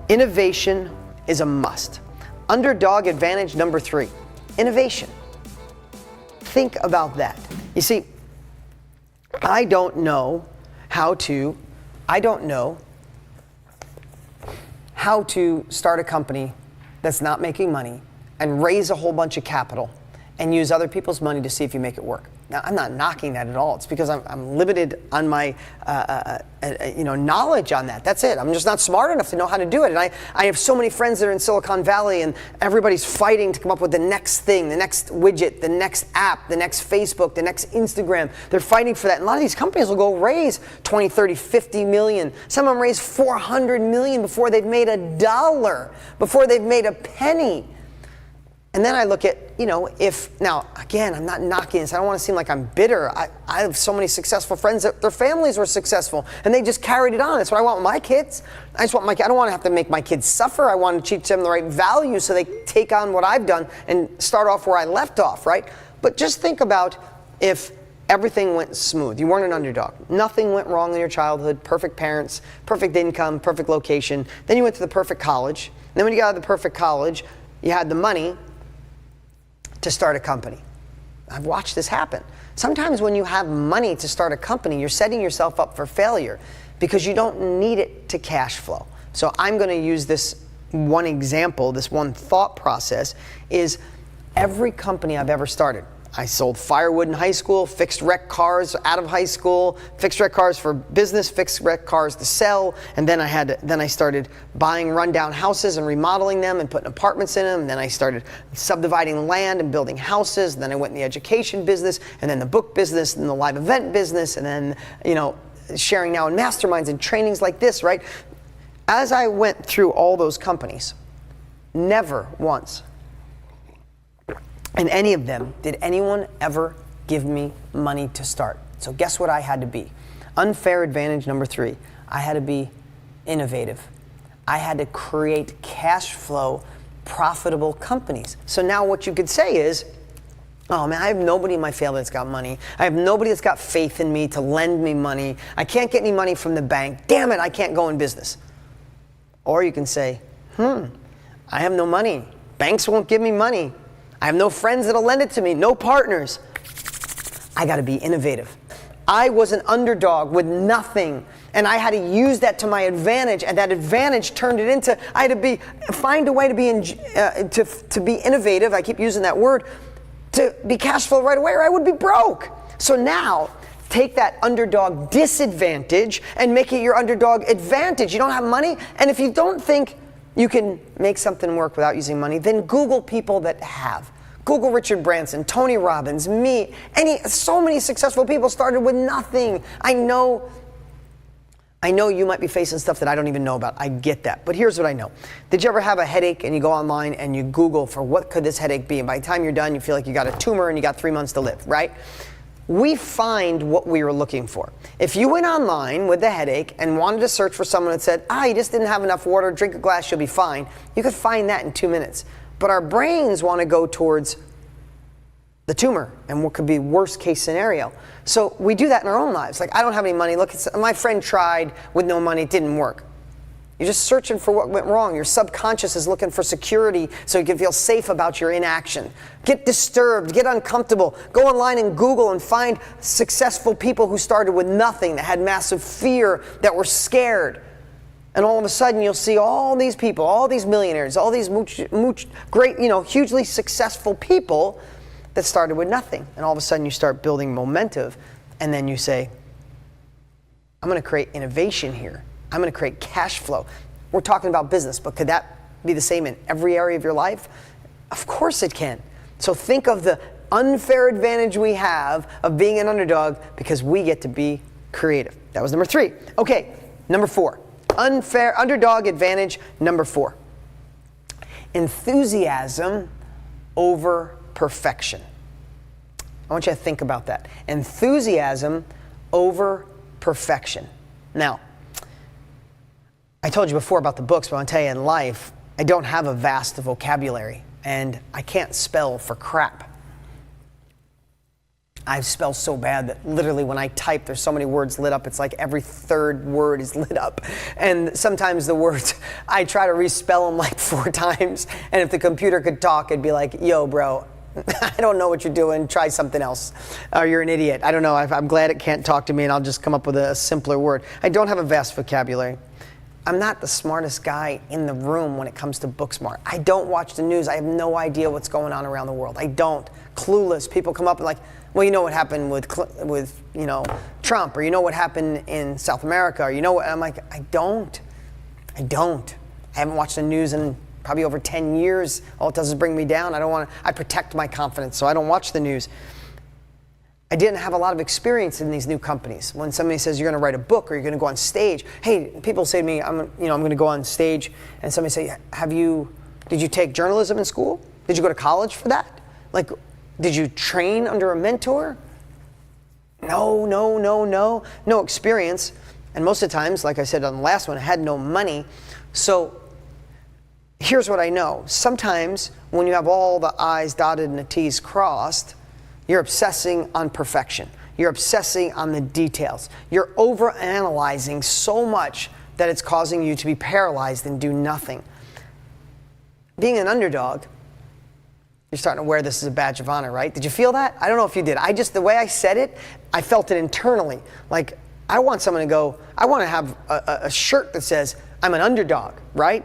Innovation is a must. Underdog advantage number 3, innovation. Think about that. You see, I don't know how to start a company that's not making money and raise a whole bunch of capital and use other people's money to see if you make it work. Now, I'm not knocking that at all. It's because I'm limited on my knowledge on that. That's it. I'm just not smart enough to know how to do it. And I have so many friends that are in Silicon Valley, and everybody's fighting to come up with the next thing, the next widget, the next app, the next Facebook, the next Instagram. They're fighting for that. And a lot of these companies will go raise 20, 30, 50 million. Some of them raise 400 million before they've made $1, before they've made a penny. And then I look at, now, again, I'm not knocking this. I don't want to seem like I'm bitter. I have so many successful friends that their families were successful, and they just carried it on. That's what I want with my kids. I don't want to have to make my kids suffer. I want to teach them the right values so they take on what I've done and start off where I left off, right? But just think about if everything went smooth. You weren't an underdog. Nothing went wrong in your childhood. Perfect parents, perfect income, perfect location. Then you went to the perfect college. And then when you got out of the perfect college, you had the money to start a company. I've watched this happen. Sometimes when you have money to start a company, you're setting yourself up for failure because you don't need it to cash flow. So I'm going to use this one example, this one thought process is every company I've ever started. I sold firewood in high school, fixed wreck cars out of high school, fixed wreck cars for business, fixed wreck cars to sell, and then I started buying rundown houses and remodeling them and putting apartments in them, and then I started subdividing land and building houses, and then I went in the education business, and then the book business, and the live event business, and then, sharing now in masterminds and trainings like this, right? As I went through all those companies, never once in any of them did anyone ever give me money to start. So guess what I had to be? Unfair advantage number 3. I had to be innovative. I had to create cash flow, profitable companies. So now what you could say is, oh man, I have nobody in my family that's got money. I have nobody that's got faith in me to lend me money. I can't get any money from the bank. Damn it, I can't go in business. Or you can say, I have no money. Banks won't give me money. I have no friends that'll lend it to me, no partners. I gotta be innovative. I was an underdog with nothing, and I had to use that to my advantage, and that advantage turned it into, I had to find a way to be innovative, I keep using that word, to be cash flow right away, or I would be broke. So now, take that underdog disadvantage and make it your underdog advantage. You don't have money, and if you don't think you can make something work without using money, then Google people that have. Google Richard Branson, Tony Robbins, me, so many successful people started with nothing. I know you might be facing stuff that I don't even know about. I get that. But here's what I know. Did you ever have a headache and you go online and you Google for what could this headache be? And by the time you're done, you feel like you got a tumor and you got 3 months to live, right? We find what we were looking for. If you went online with a headache and wanted to search for someone that said, you just didn't have enough water, drink a glass, you'll be fine, you could find that in 2 minutes. But our brains want to go towards the tumor and what could be worst case scenario. So we do that in our own lives. Like, I don't have any money. Look, my friend tried with no money, it didn't work. You're just searching for what went wrong. Your subconscious is looking for security so you can feel safe about your inaction. Get disturbed, get uncomfortable. Go online and Google and find successful people who started with nothing, that had massive fear, that were scared. And all of a sudden you'll see all these people, all these millionaires, all these great, hugely successful people that started with nothing. And all of a sudden you start building momentum, and then you say, I'm going to create innovation here. I'm going to create cash flow. We're talking about business, but could that be the same in every area of your life? Of course it can. So think of the unfair advantage we have of being an underdog because we get to be creative. That was number 3. Okay, number 4. Unfair underdog advantage number 4. Enthusiasm over perfection. I want you to think about that. Enthusiasm over perfection. Now, I told you before about the books, but I'll tell you in life, I don't have a vast vocabulary, and I can't spell for crap. I spell so bad that literally when I type, there's so many words lit up. It's like every third word is lit up. And sometimes the words, I try to respell them like 4 times. And if the computer could talk, it'd be like, yo, bro, I don't know what you're doing. Try something else. Or you're an idiot. I don't know. I'm glad it can't talk to me, and I'll just come up with a simpler word. I don't have a vast vocabulary. I'm not the smartest guy in the room when it comes to book smart. I don't watch the news. I have no idea what's going on around the world. I don't. Clueless. People come up and like, well, you know what happened with you know, Trump, or you know what happened in South America, or you know what? I'm like, I don't. I haven't watched the news in probably over 10 years. All it does is bring me down. I protect my confidence, so I don't watch the news. I didn't have a lot of experience in these new companies. When somebody says you're going to write a book or you're going to go on stage, hey, people say to me, I'm going to go on stage, and somebody say, did you take journalism in school? Did you go to college for that? Like, did you train under a mentor? No experience. And most of the times, like I said on the last one, I had no money. So here's what I know. Sometimes when you have all the I's dotted and the T's crossed, you're obsessing on perfection. You're obsessing on the details. You're overanalyzing so much that it's causing you to be paralyzed and do nothing. Being an underdog, you're starting to wear this as a badge of honor, right? Did you feel that? I don't know if you did. The way I said it, I felt it internally. Like, I want someone to go, I want to have a shirt that says, I'm an underdog, right?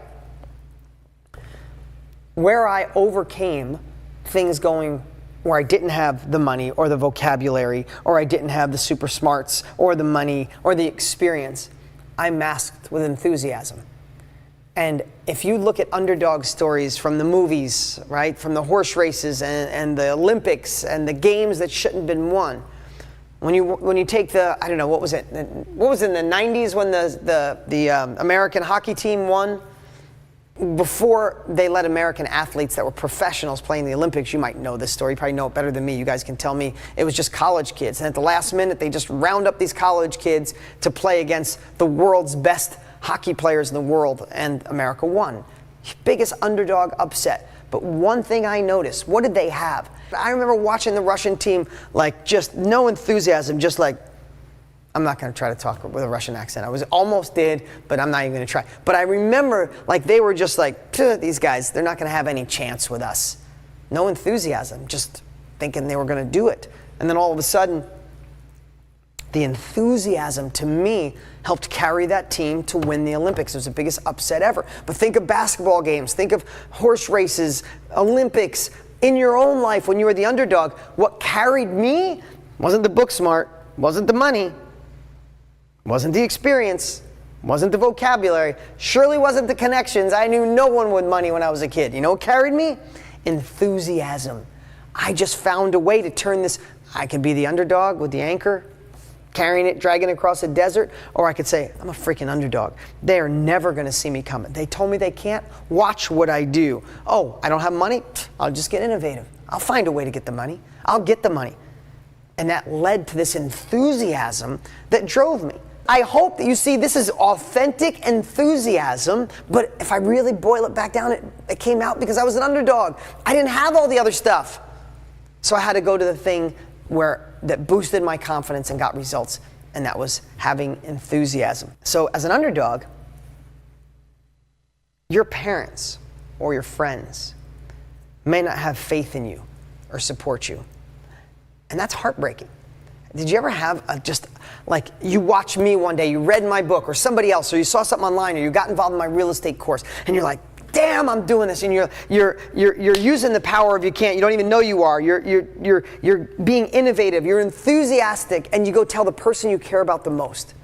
Where I overcame things going where I didn't have the money or the vocabulary, or I didn't have the super smarts or the money or the experience, I masked with enthusiasm. And if you look at underdog stories from the movies, right, from the horse races and the Olympics and the games that shouldn't have been won, when you take the, I don't know, what was it in the 90s when the American hockey team won? Before they let American athletes that were professionals play in the Olympics, you might know this story, you probably know it better than me, you guys can tell me, it was just college kids. And at the last minute, they just round up these college kids to play against the world's best hockey players in the world, and America won. Biggest underdog upset. But one thing I noticed, what did they have? I remember watching the Russian team, like, just no enthusiasm, just like, I'm not going to try to talk with a Russian accent. I almost did, but I'm not even going to try. But I remember, like, they were just like, these guys, they're not going to have any chance with us. No enthusiasm, just thinking they were going to do it. And then all of a sudden, the enthusiasm, to me, helped carry that team to win the Olympics. It was the biggest upset ever. But think of basketball games, think of horse races, Olympics. In your own life, when you were the underdog, what carried me wasn't the book smart, wasn't the money, wasn't the experience, wasn't the vocabulary, surely wasn't the connections. I knew no one with money when I was a kid. You know what carried me? Enthusiasm. I just found a way to turn this. I could be the underdog with the anchor, carrying it, dragging it across the desert, or I could say, I'm a freaking underdog. They are never going to see me coming. They told me they can't. Watch what I do. Oh, I don't have money? I'll just get innovative. I'll find a way to get the money. I'll get the money. And that led to this enthusiasm that drove me. I hope that you see this is authentic enthusiasm, but if I really boil it back down, it came out because I was an underdog. I didn't have all the other stuff. So I had to go to the thing that boosted my confidence and got results, and that was having enthusiasm. So as an underdog, your parents or your friends may not have faith in you or support you, and that's heartbreaking. Did you ever have like you watched me one day, you read my book or somebody else, or you saw something online, or you got involved in my real estate course, and you're like, damn, I'm doing this, and you're using the power of you don't even know you are. You're being innovative, you're enthusiastic, and you go tell the person you care about the most,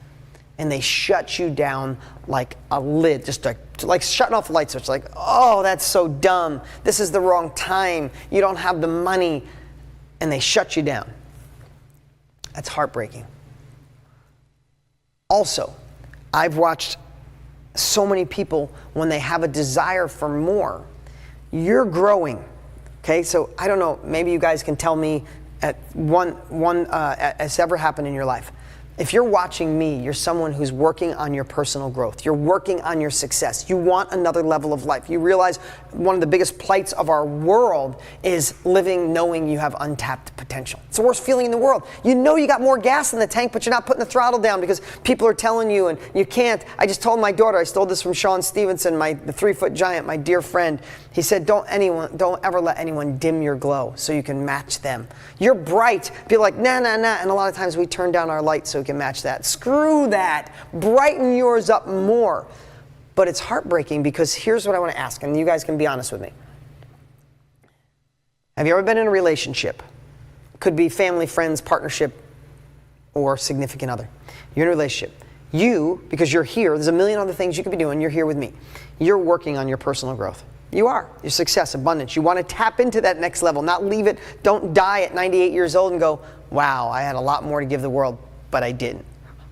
and they shut you down like a lid, just like shutting off the light switch, like, oh, that's so dumb. This is the wrong time. You don't have the money, and they shut you down. That's heartbreaking. Also, I've watched so many people, when they have a desire for more, you're growing. Okay, so I don't know, maybe you guys can tell me at one has ever happened in your life. If you're watching me, you're someone who's working on your personal growth. You're working on your success. You want another level of life. You realize one of the biggest plights of our world is living knowing you have untapped potential. It's the worst feeling in the world. You know you got more gas in the tank, but you're not putting the throttle down because people are telling you and you can't. I just told my daughter, I stole this from Sean Stevenson, the 3-foot giant, my dear friend. He said, don't ever let anyone dim your glow so you can match them. You're bright. People are like, nah, nah, nah. And a lot of times we turn down our light so we can match that. Screw that. Brighten yours up more. But it's heartbreaking because here's what I want to ask, and you guys can be honest with me. Have you ever been in a relationship? Could be family, friends, partnership, or significant other. You're in a relationship. You, because you're here, there's a million other things you could be doing. You're here with me. You're working on your personal growth. You are. Your success, abundance. You want to tap into that next level, not leave it. Don't die at 98 years old and go, wow, I had a lot more to give the world, but I didn't.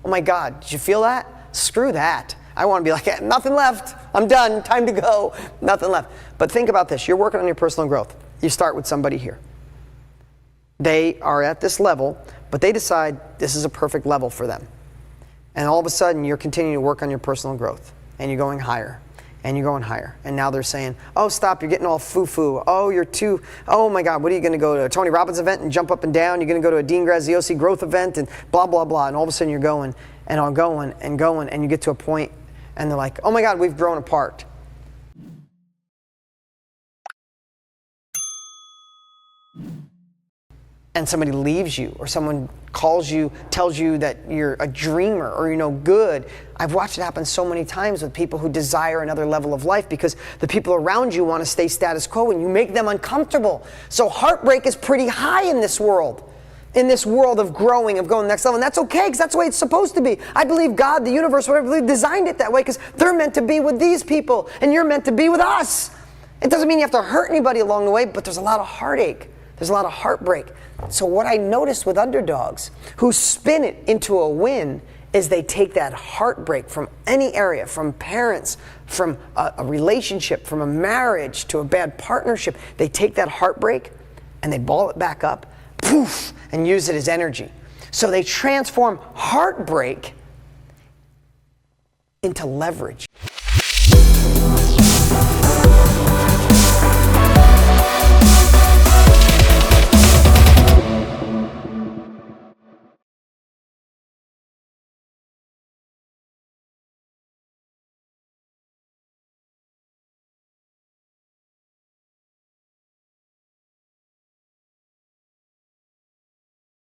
Oh my God, did you feel that? Screw that. I want to be like, nothing left. I'm done. Time to go. Nothing left. But think about this. You're working on your personal growth. You start with somebody here. They are at this level, but they decide this is a perfect level for them. And all of a sudden, you're continuing to work on your personal growth, and you're going higher, and you're going higher. And now they're saying, oh, stop, you're getting all foo-foo. Oh, you're too, oh my God, what are you going to go to a Tony Robbins event and jump up and down? You're going to go to a Dean Graziosi growth event and blah, blah, blah. And all of a sudden, you're going and all going and going, and you get to a point, and they're like, oh my God, we've grown apart. And somebody leaves you, or someone calls you, tells you that you're a dreamer or you're no good. I've watched it happen so many times with people who desire another level of life because the people around you want to stay status quo and you make them uncomfortable. So heartbreak is pretty high in this world of growing, of going to the next level. And that's okay, because that's the way it's supposed to be. I believe God, the universe, whatever, designed it that way because they're meant to be with these people and you're meant to be with us. It doesn't mean you have to hurt anybody along the way, but there's a lot of heartache. There's a lot of heartbreak. So what I noticed with underdogs who spin it into a win is they take that heartbreak from any area, from parents, from a relationship, from a marriage to a bad partnership. They take that heartbreak and they ball it back up, poof, and use it as energy. So they transform heartbreak into leverage.